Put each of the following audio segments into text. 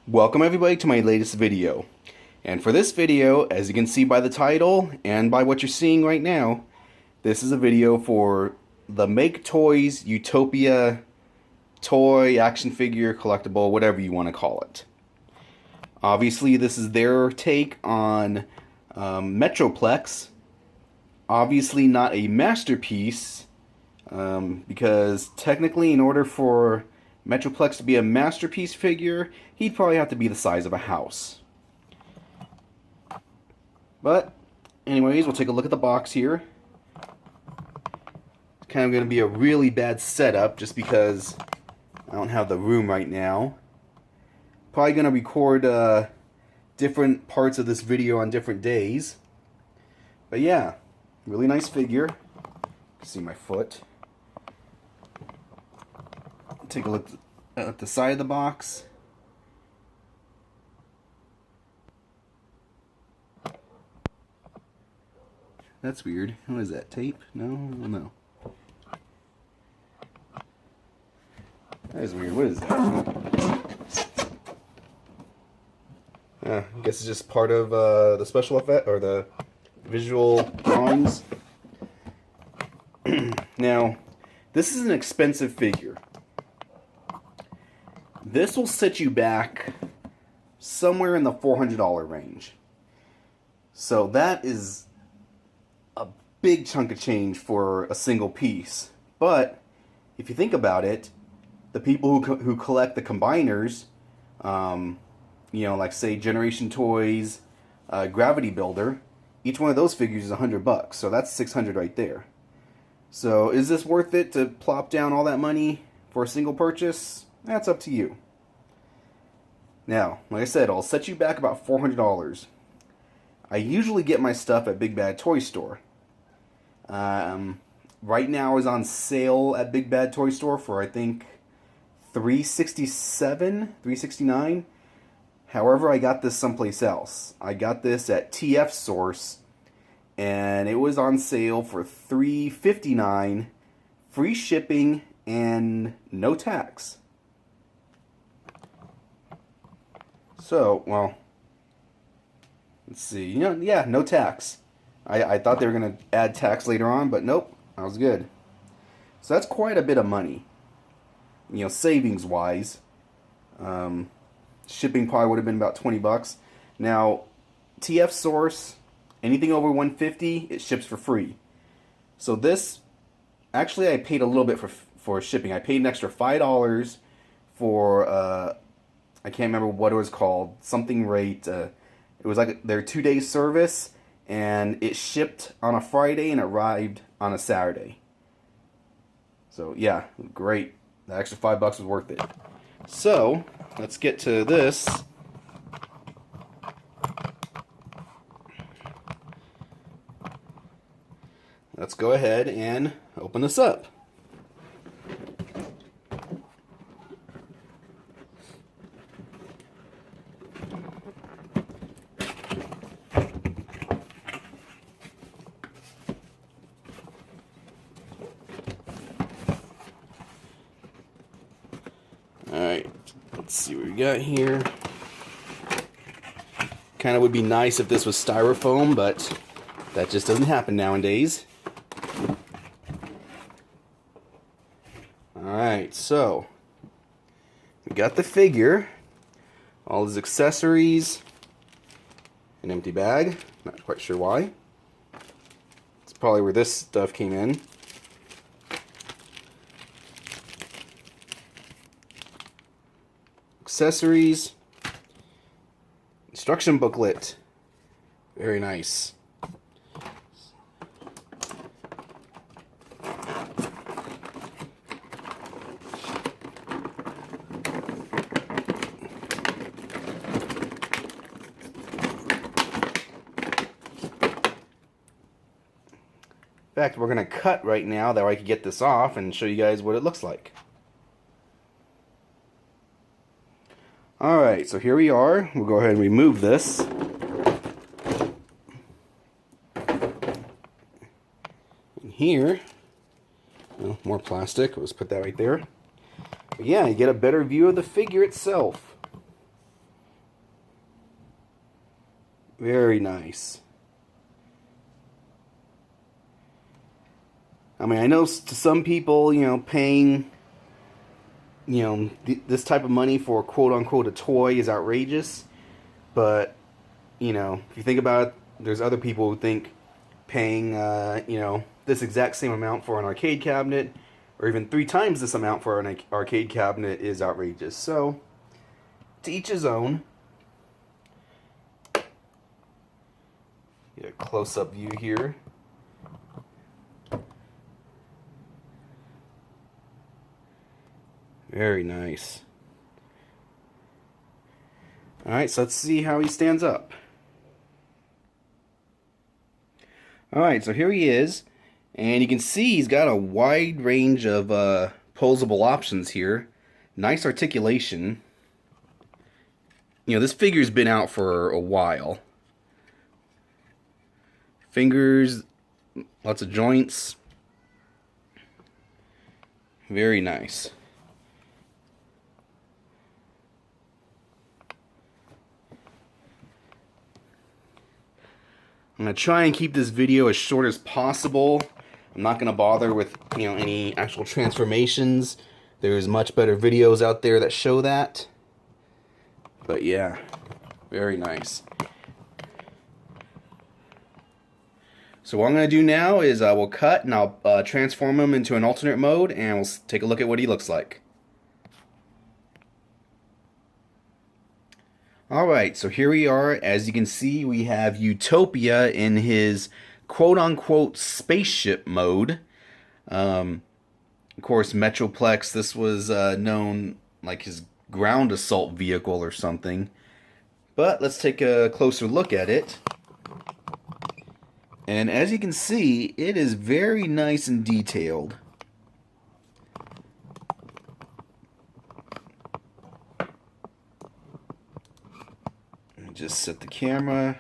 Welcome everybody to my latest video. And for this video, as you can see by the title and by what you're seeing right now, this is a video for the MakeToys Utopia toy, action figure, collectible, whatever you want to call it. Obviously this is their take on Metroplex. Obviously not a masterpiece, because technically in order for Metroplex to be a masterpiece figure, he'd probably have to be the size of a house. But anyways, we'll take a look at the box here. It's kind of going to be a really bad setup just because I don't have the room right now. Probably going to record different parts of this video on different days. But yeah, really nice figure. You can see my foot. Take a look at the side of the box. That's weird. What is that, tape? No. That is weird. What is that? I guess it's just part of the special effect or the visual drawings. Now, this is an expensive figure. This will set you back somewhere in the $400 range. So that is a big chunk of change for a single piece. But if you think about it, the people who collect the combiners, you know, like say Generation Toys, Gravity Builder, each one of those figures is $100. So that's $600 right there. So is this worth it to plop down all that money for a single purchase? That's up to you. Now, like I said, I'll set you back about $400. I usually get my stuff at Big Bad Toy Store. Right now is on sale at Big Bad Toy Store for I think $367, $369. However, I got this someplace else. I got this at TF Source, and it was on sale for $359, free shipping and no tax. So, well, let's see. You know, yeah, no tax. I thought they were going to add tax later on, but nope, that was good. So that's quite a bit of money, you know, savings-wise. Shipping probably would have been about $20. Now, TF Source, anything over $150, it ships for free. So this, actually, I paid a little bit for shipping. I paid an extra $5 for I can't remember what it was called, something rate. It was like their 2-day service, and it shipped on a Friday and arrived on a Saturday. So yeah, great. The extra $5 was worth it. So let's get to this. Let's go ahead and open this up. Alright, let's see what we got here. Kind of would be nice if this was styrofoam, but that just doesn't happen nowadays. Alright, so we got the figure, all his accessories, an empty bag, not quite sure why. It's probably where this stuff came in. Accessories, instruction booklet, very nice. In fact, we're going to cut right now that way I can get this off and show you guys what it looks like. Alright, so here we are. We'll go ahead and remove this. And here, well, more plastic. Let's put that right there. But yeah, you get a better view of the figure itself. Very nice. I mean, I know to some people, paying, this type of money for quote unquote a toy is outrageous. But, if you think about it, there's other people who think paying, this exact same amount for an arcade cabinet, or even 3 times this amount for an arcade cabinet is outrageous. So, to each his own. Get a close-up view here. Very nice. Alright, so let's see how he stands up. Alright, so here he is. And you can see he's got a wide range of posable options here. Nice articulation. This figure's been out for a while. Fingers, lots of joints. Very nice. I'm going to try and keep this video as short as possible. I'm not going to bother with, any actual transformations. There's much better videos out there that show that. But yeah, very nice. So what I'm going to do now is we'll cut and I'll transform him into an alternate mode and we'll take a look at what he looks like. Alright, so here we are. As you can see, we have Utopia in his quote-unquote spaceship mode. Of course, Metroplex, this was known like his ground assault vehicle or something. But let's take a closer look at it. And as you can see, it is very nice and detailed. Just set the camera.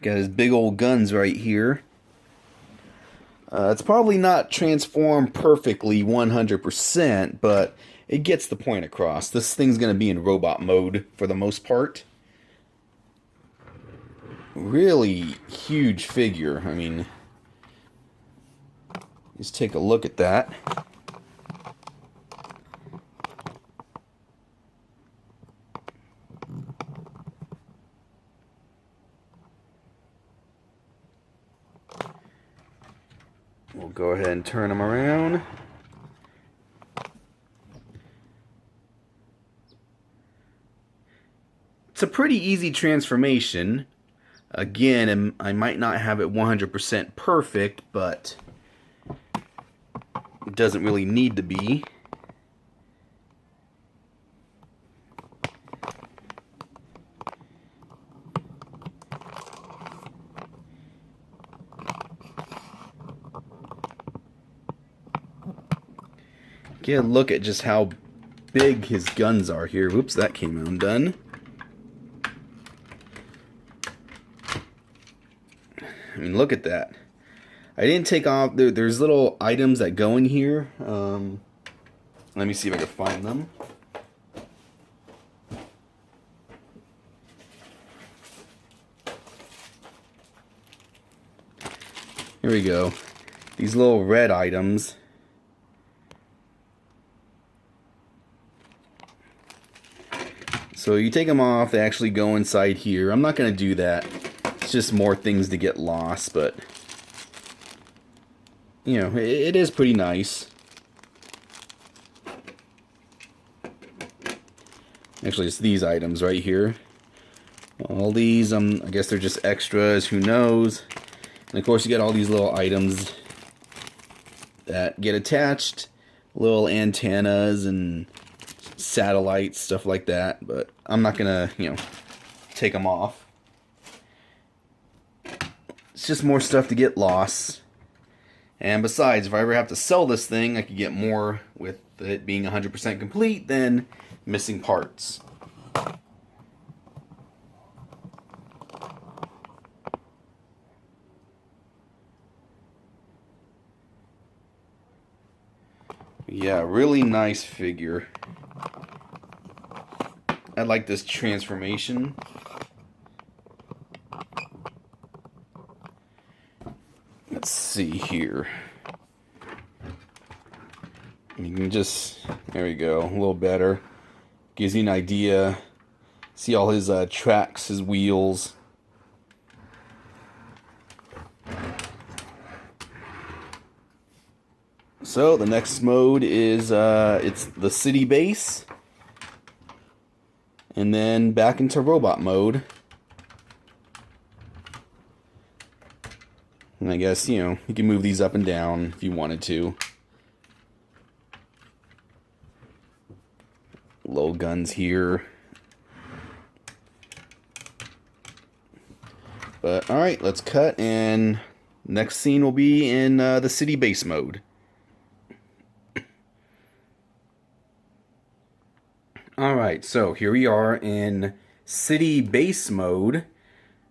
Got his big old guns right here. It's probably not transformed perfectly 100%, but it gets the point across. This thing's going to be in robot mode for the most part. Really huge figure. I mean, just take a look at that. We'll go ahead and turn them around. It's a pretty easy transformation. Again, I might not have it 100% perfect, but it doesn't really need to be. Get a look at just how big his guns are here. Whoops, that came undone. I mean, look at that. I didn't take off. There's little items that go in here. Let me see if I can find them. Here we go. These little red items. So you take them off, they actually go inside here. I'm not going to do that. It's just more things to get lost, but it is pretty nice. Actually, it's these items right here. All these, I guess they're just extras, who knows. And of course you get all these little items that get attached. Little antennas and satellites, stuff like that. But I'm not gonna, take them off. It's just more stuff to get lost. And besides, if I ever have to sell this thing, I could get more with it being 100% complete than missing parts. Yeah, really nice figure. I like this transformation. Let's see here. You can just, there we go, a little better. Gives you an idea. See all his tracks, his wheels. So the next mode is it's the city base, and then back into robot mode. And I guess, you know, you can move these up and down if you wanted to. Low guns here. But alright, let's cut, and next scene will be in the city base mode. Alright, so here we are in city base mode.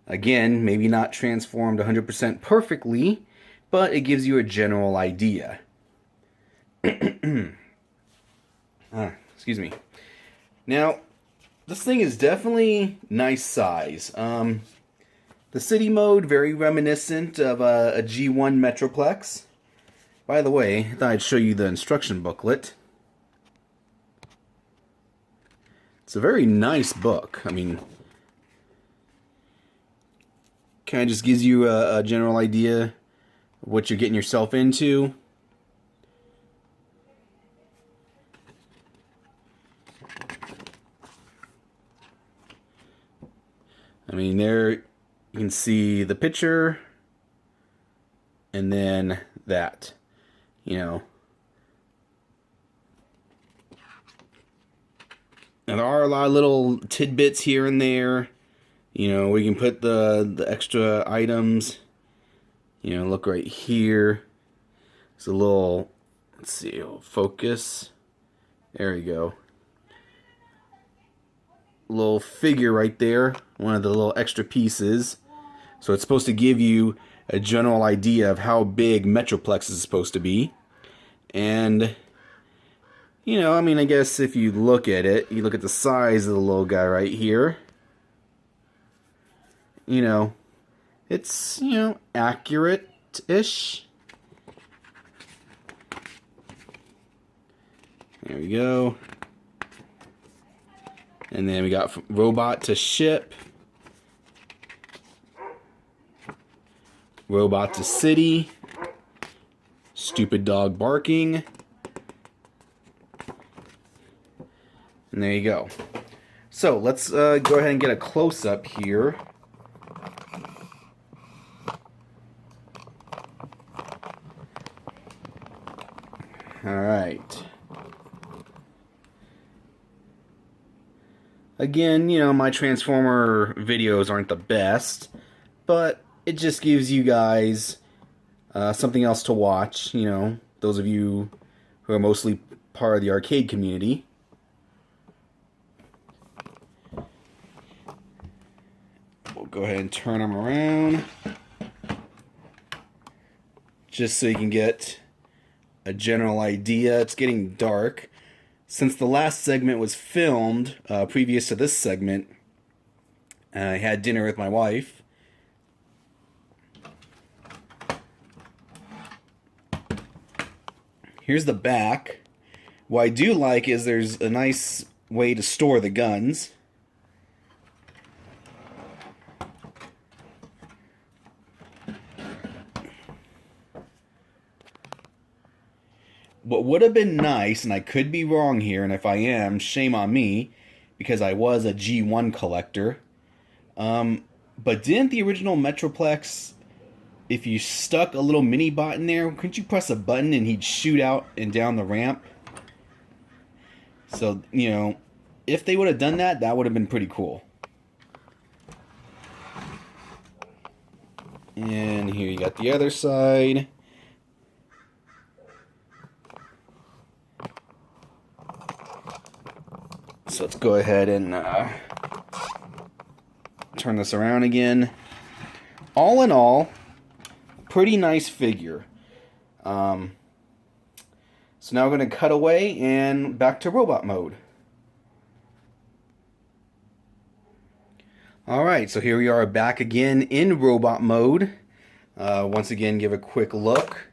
Again, maybe not transformed 100% perfectly, but it gives you a general idea. Excuse me. Now, this thing is definitely nice size. The city mode, very reminiscent of a G1 Metroplex. By the way, I thought I'd show you the instruction booklet. It's a very nice book. I mean, kind of just gives you a general idea of what you're getting yourself into. I mean, there you can see the picture and then that, you know. And there are a lot of little tidbits here and there, you know, where you can put the extra items. You know, look right here. It's a little, let's see, focus. There we go. Little figure right there, one of the little extra pieces. So it's supposed to give you a general idea of how big Metroplex is supposed to be. And, you know, I mean, I guess if you look at it, you look at the size of the little guy right here. You know, it's, you know, accurate-ish. There we go. And then we got robot to ship. Robot to city. Stupid dog barking. And there you go. So let's go ahead and get a close-up here. Alright. Again, you know, my Transformer videos aren't the best, but it just gives you guys something else to watch, you know, those of you who are mostly part of the arcade community. We'll go ahead and turn them around, just so you can get a general idea. It's getting dark. Since the last segment was filmed, previous to this segment, I had dinner with my wife. Here's the back. What I do like is there's a nice way to store the guns. What would have been nice, and I could be wrong here, and if I am, shame on me, because I was a G1 collector. But didn't the original Metroplex, if you stuck a little mini bot in there, couldn't you press a button and he'd shoot out and down the ramp? So, you know, if they would have done that, that would have been pretty cool. And here you got the other side. So let's go ahead and turn this around again. All in all, pretty nice figure. So now we're going to cut away and back to robot mode. Alright, so here we are back again in robot mode. Once again, give a quick look.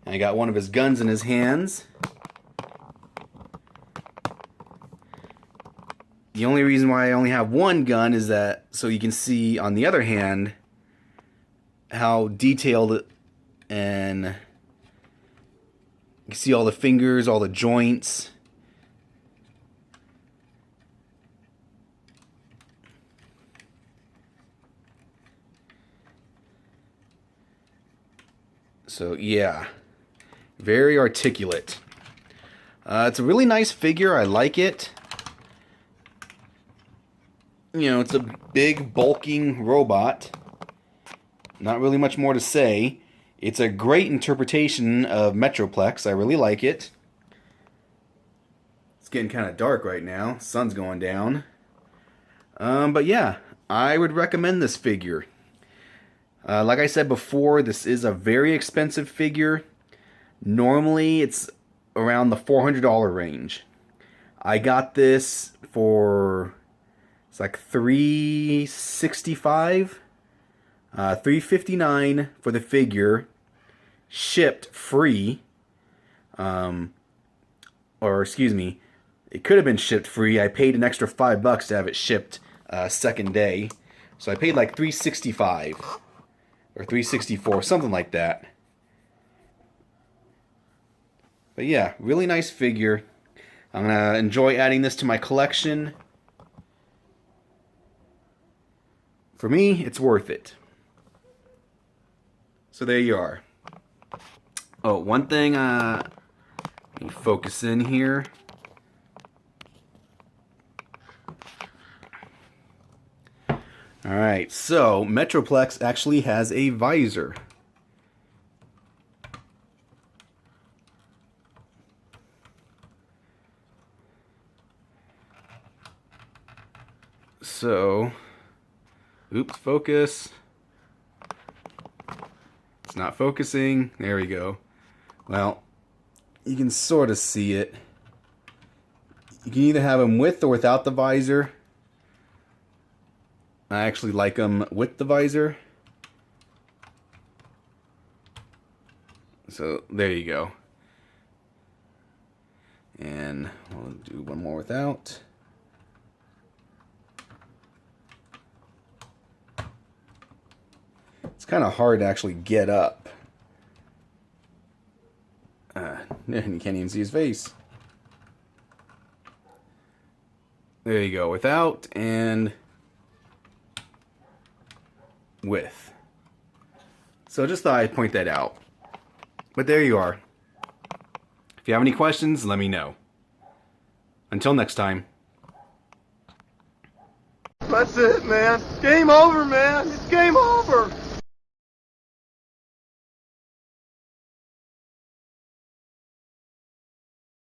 And I got one of his guns in his hands. The only reason why I only have one gun is that so you can see on the other hand how detailed and you can see all the fingers, all the joints. So yeah, very articulate. It's a really nice figure. I like it. You know, it's a big, bulking robot. Not really much more to say. It's a great interpretation of Metroplex. I really like it. It's getting kind of dark right now. Sun's going down. But yeah, I would recommend this figure. Like I said before, this is a very expensive figure. Normally, it's around the $400 range. I got this for... it's like $365, $359 for the figure, shipped free. Or excuse me, it could have been shipped free. I paid an extra $5 to have it shipped second day, so I paid like $365 or $364, something like that. But yeah, really nice figure. I'm gonna enjoy adding this to my collection. For me, it's worth it. So there you are. Oh, one thing, let me focus in here. Alright, so Metroplex actually has a visor. So... oops, focus. It's not focusing. There we go. Well, you can sort of see it. You can either have them with or without the visor. I actually like them with the visor. So, there you go. And we'll do one more without. It's kind of hard to actually get up. You can't even see his face. There you go, without and with. So just thought I'd point that out. But there you are. If you have any questions, let me know. Until next time. That's it, man. Game over, man. It's game over.